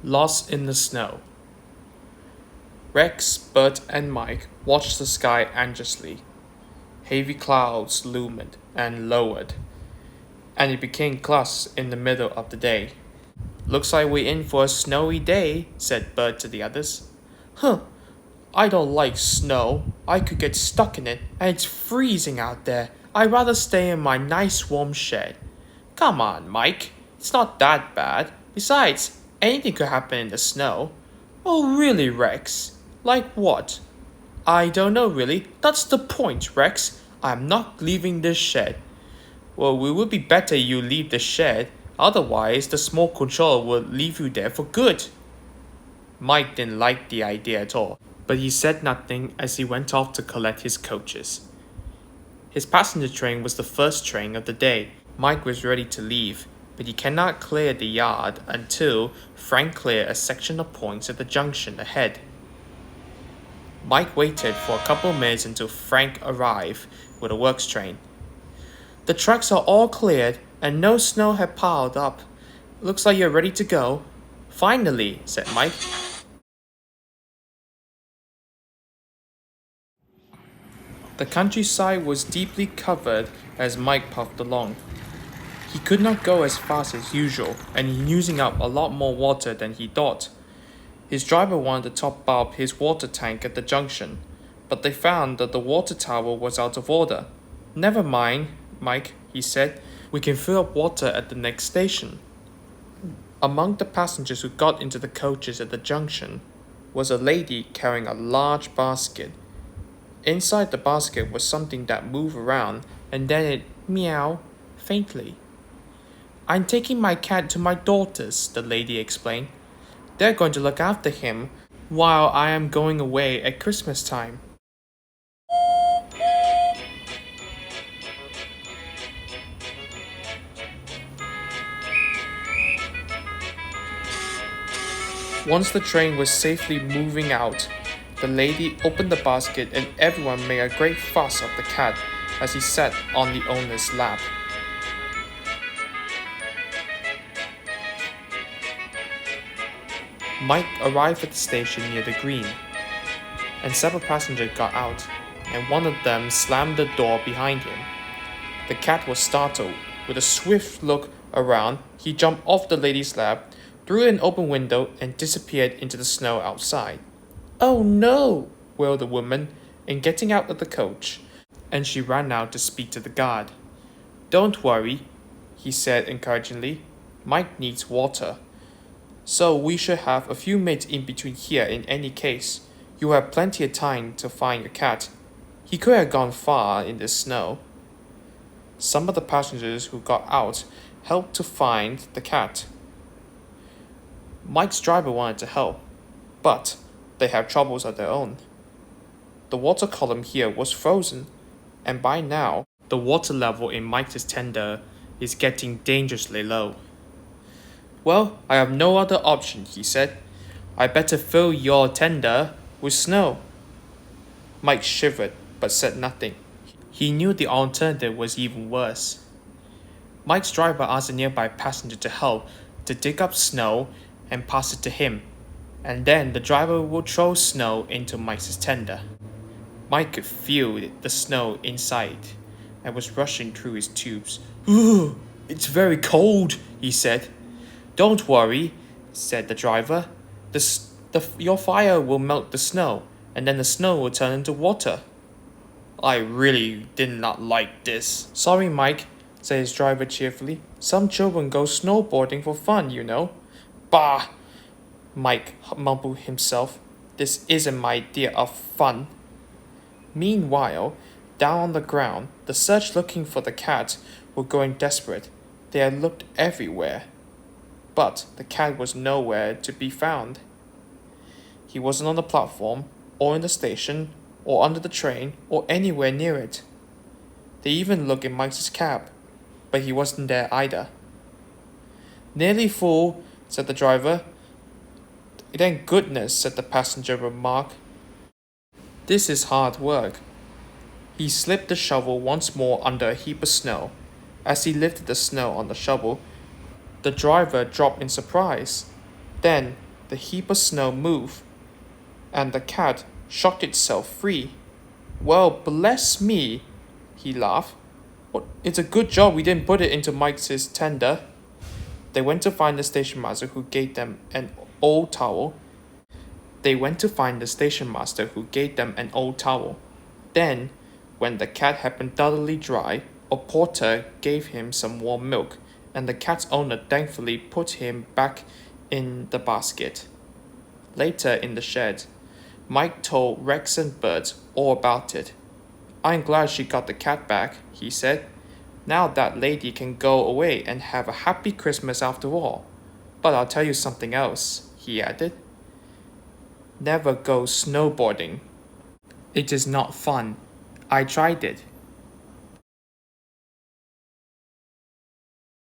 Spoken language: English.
Lost in the snow. Rex, Bert, and Mike watched the sky anxiously. Heavy clouds loomed and lowered, and it became clouds in the middle of the day. Looks like we're in for a snowy day, said Bert to the others. Huh, I don't like snow. I could get stuck in it, and it's freezing out there. I'd rather stay in my nice warm shed. Come on, Mike. It's not that bad. Besides, anything could happen in the snow. Oh, really, Rex? Like what? I don't know, really. That's the point, Rex. I'm not leaving this shed. Well, it would be better you leave the shed. Otherwise, the small controller will leave you there for good. Mike didn't like the idea at all, but he said nothing as he went off to collect his coaches. His passenger train was the first train of the day. Mike was ready to leave, but he cannot clear the yard until Frank cleared a section of points at the junction ahead. Mike waited for a couple of minutes until Frank arrived with a works train. The tracks are all cleared and no snow had piled up. Looks like you're ready to go. Finally, said Mike. The countryside was deeply covered as Mike puffed along. He could not go as fast as usual, and he using up a lot more water than he thought. His driver wanted to top up his water tank at the junction, but they found that the water tower was out of order. Never mind, Mike, he said. We can fill up water at the next station. Among the passengers who got into the coaches at the junction was a lady carrying a large basket. Inside the basket was something that moved around and then it meowed faintly. I'm taking my cat to my daughter's, the lady explained. They're going to look after him while I am going away at Christmas time. Once the train was safely moving out, the lady opened the basket and everyone made a great fuss of the cat as he sat on the owner's lap. Mike arrived at the station near the green, and several passengers got out, and one of them slammed the door behind him. The cat was startled. With a swift look around, he jumped off the lady's lap, through an open window, and disappeared into the snow outside. Oh no, wailed the woman, in getting out of the coach, and she ran out to speak to the guard. Don't worry, he said encouragingly. Mike needs water. So we should have a few minutes in between here in any case. You have plenty of time to find your cat. He could have gone far in the snow. Some of the passengers who got out helped to find the cat. Mike's driver wanted to help, but they have troubles of their own. The water column here was frozen, and by now, the water level in Mike's tender is getting dangerously low. Well, I have no other option, he said. I better fill your tender with snow. Mike shivered, but said nothing. He knew the alternative was even worse. Mike's driver asked a nearby passenger to help to dig up snow and pass it to him, and then the driver would throw snow into Mike's tender. Mike could feel the snow inside and was rushing through his tubes. Ooh, it's very cold, he said. Don't worry, said the driver. Your fire will melt the snow, and then the snow will turn into water. I really did not like this. Sorry, Mike, said his driver cheerfully. Some children go snowboarding for fun, you know. Bah! Mike mumbled himself. This isn't my idea of fun. Meanwhile, down on the ground, the search looking for the cat were growing desperate. They had looked everywhere, but the cat was nowhere to be found. He wasn't on the platform, or in the station, or under the train, or anywhere near it. They even looked in Mike's cab, but he wasn't there either. Nearly full, said the driver. Thank goodness, said the passenger with Mark. This is hard work. He slipped the shovel once more under a heap of snow. As he lifted the snow on the shovel, the driver dropped in surprise. Then, the heap of snow move, and the cat shocked itself free. Well, bless me, he laughed. Well, it's a good job we didn't put it into Mike's tender. They went to find the station master who gave them an old towel. Then, when the cat had been thoroughly dry, a porter gave him some warm milk, and the cat's owner thankfully put him back in the basket. Later in the shed, Mike told Rex and Bert all about it. I'm glad she got the cat back, he said. Now that lady can go away and have a happy Christmas after all. But I'll tell you something else, he added. Never go snowboarding. It is not fun. I tried it,